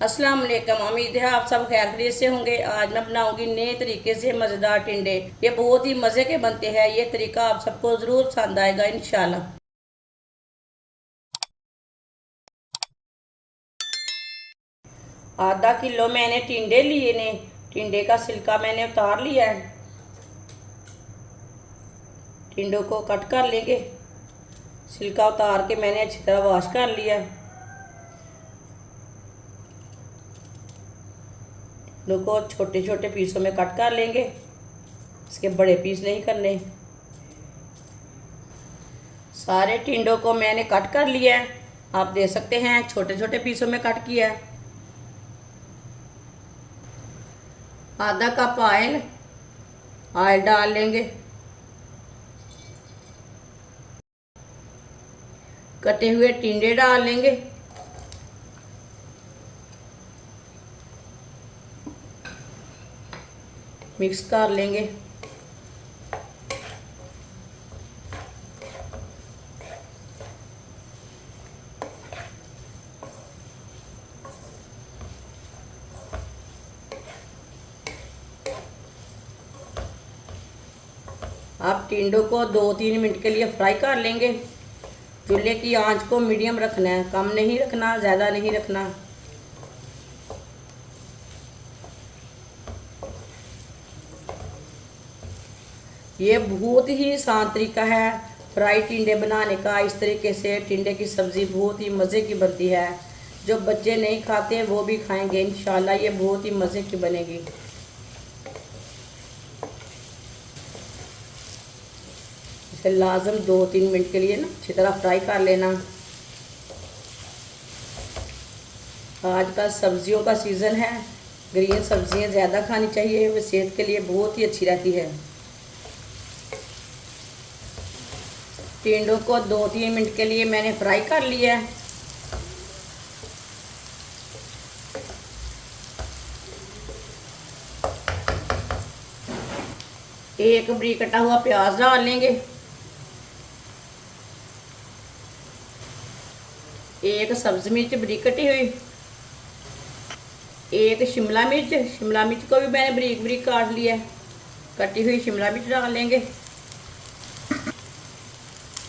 अस्सलाम वालेकुम। उम्मीद है आप सब खैर खैरियत से होंगे। आज मैं बनाऊंगी नए तरीके से मज़ेदार टिंडे। ये बहुत ही मज़े के बनते हैं। ये तरीका आप सबको ज़रूर पसंद आएगा इंशाल्लाह। आधा किलो मैंने टिंडे लिए ने। टिंडे का छिलका मैंने उतार लिया है। टिंडों को कट कर लेंगे। छिलका उतार के मैंने अच्छी तरह वॉश कर लिया है। टिंडों को छोटे छोटे पीसों में कट कर लेंगे। इसके बड़े पीस नहीं करने। सारे टिंडों को मैंने कट कर लिया है। आप देख सकते हैं छोटे छोटे पीसों में कट किया है। आधा कप ऑयल डाल लेंगे। कटे हुए टिंडे डाल लेंगे। मिक्स कर लेंगे। आप टिंडों को 2-3 मिनट के लिए फ्राई कर लेंगे। चूल्हे की आंच को मीडियम रखना है, कम नहीं रखना, ज़्यादा नहीं रखना। ये बहुत ही आसान तरीका है फ्राई टिंडे बनाने का। इस तरीके से टिंडे की सब्ज़ी बहुत ही मज़े की बनती है। जो बच्चे नहीं खाते वो भी खाएंगे इंशाल्लाह। ये बहुत ही मज़े की बनेगी। इसे लाजम 2-3 मिनट के लिए ना अच्छी तरह फ्राई कर लेना। आजकल सब्जियों का सीज़न है। ग्रीन सब्जियां ज़्यादा खानी चाहिए। वो सेहत के लिए बहुत ही अच्छी रहती है। टिंडों को 2-3 मिनट के लिए मैंने फ्राई कर लिया है। एक बरीक कटा हुआ प्याज डाल लेंगे। एक सब्ज़ मिर्च बरीक कटी हुई। एक शिमला मिर्च को भी मैंने बरीक बरीक काट लिया है। कटी हुई शिमला मिर्च डाल लेंगे।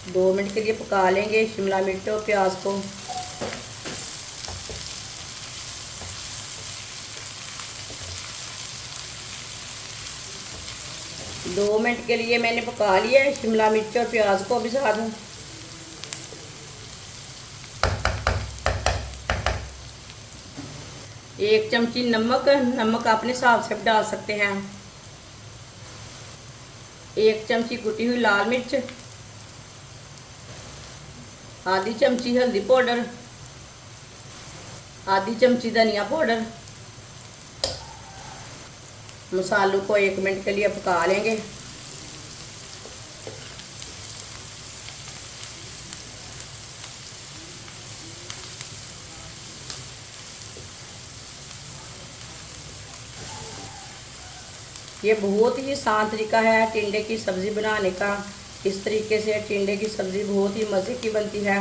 2 मिनट के लिए पका लेंगे शिमला मिर्च और प्याज को। दो मिनट के लिए मैंने पका लिया है शिमला मिर्च और प्याज को भी साथ में। एक चमची नमक अपने हिसाब से डाल सकते हैं। एक चमची कुटी हुई लाल मिर्च। आधी चमची हल्दी पाउडर। आधी चमची धनिया पाउडर। मसालों को 1 मिनट के लिए पका लेंगे। ये बहुत ही आसान तरीका है टिंडे की सब्ज़ी बनाने का। इस तरीके से टिंडे की सब्ज़ी बहुत ही मज़े की बनती है।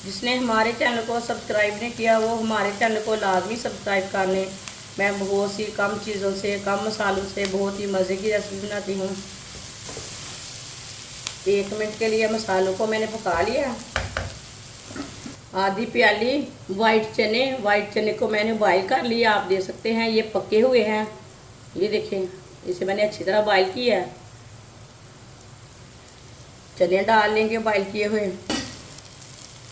जिसने हमारे चैनल को सब्सक्राइब नहीं किया वो हमारे चैनल को लाजमी सब्सक्राइब कर लें। मैं बहुत सी कम चीज़ों से, कम मसालों से बहुत ही मज़े की रेसिपी बनाती हूँ। 1 मिनट के लिए मसालों को मैंने पका लिया। आधी प्याली वाइट चने को मैंने बॉईल कर लिया। आप देख सकते हैं ये पके हुए हैं। ये देखें, इसे मैंने अच्छी तरह बॉईल किया है। चने डाल लेंगे बॉईल किए हुए।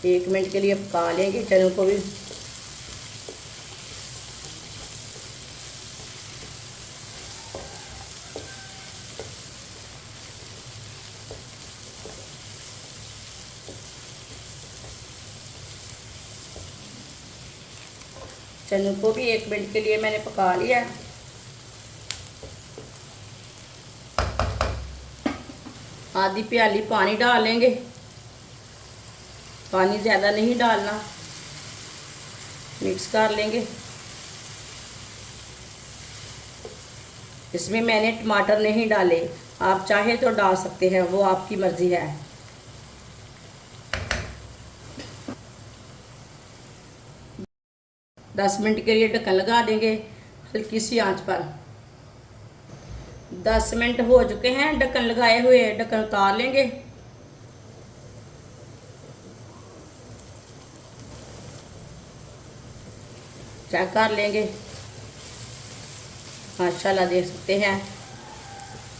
1 मिनट के लिए पका लेंगे चनों को भी। चनों को भी 1 मिनट के लिए मैंने पका लिया। आधी प्याली पानी डाल लेंगे। पानी ज़्यादा नहीं डालना। मिक्स कर लेंगे। इसमें मैंने टमाटर नहीं डाले। आप चाहे तो डाल सकते हैं, वो आपकी मर्ज़ी है। 10 मिनट के लिए ढक्कन लगा देंगे हल्की सी आंच पर। 10 मिनट हो चुके हैं ढक्कन लगाए हुए, ढक्कन उतार लेंगे। चेक कर लेंगे। माशाल्लाह देख सकते हैं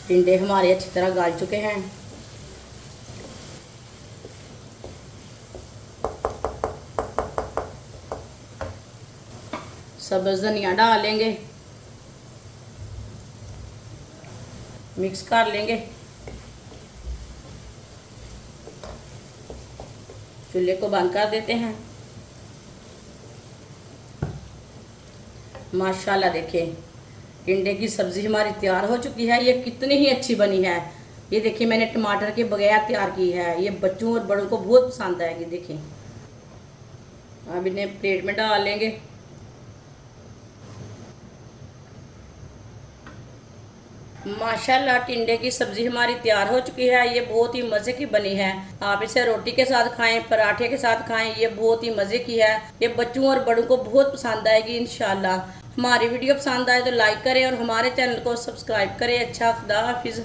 टिंडे हमारे अच्छी तरह गल चुके हैं। सब्ज़ धनिया डाल लेंगे, मिक्स कर लेंगे। चूल्हे को बंद कर देते हैं। माशाल्लाह देखिए टिंडे की सब्ज़ी हमारी तैयार हो चुकी है। ये कितनी ही अच्छी बनी है। ये देखिए मैंने टमाटर के बगैर तैयार की है। ये बच्चों और बड़ों को बहुत पसंद आएगी। देखिए अब इन्हें प्लेट में डाल लेंगे। माशाल्लाह टिंडे की सब्ज़ी हमारी तैयार हो चुकी है। ये बहुत ही मज़े की बनी है। आप इसे रोटी के साथ खाएं, पराठे के साथ खाएं, ये बहुत ही मज़े की है। ये बच्चों और बड़ों को बहुत पसंद आएगी इंशाल्लाह। हमारी वीडियो पसंद आए तो लाइक करें और हमारे चैनल को सब्सक्राइब करें। अच्छा, खुदा हाफिज़।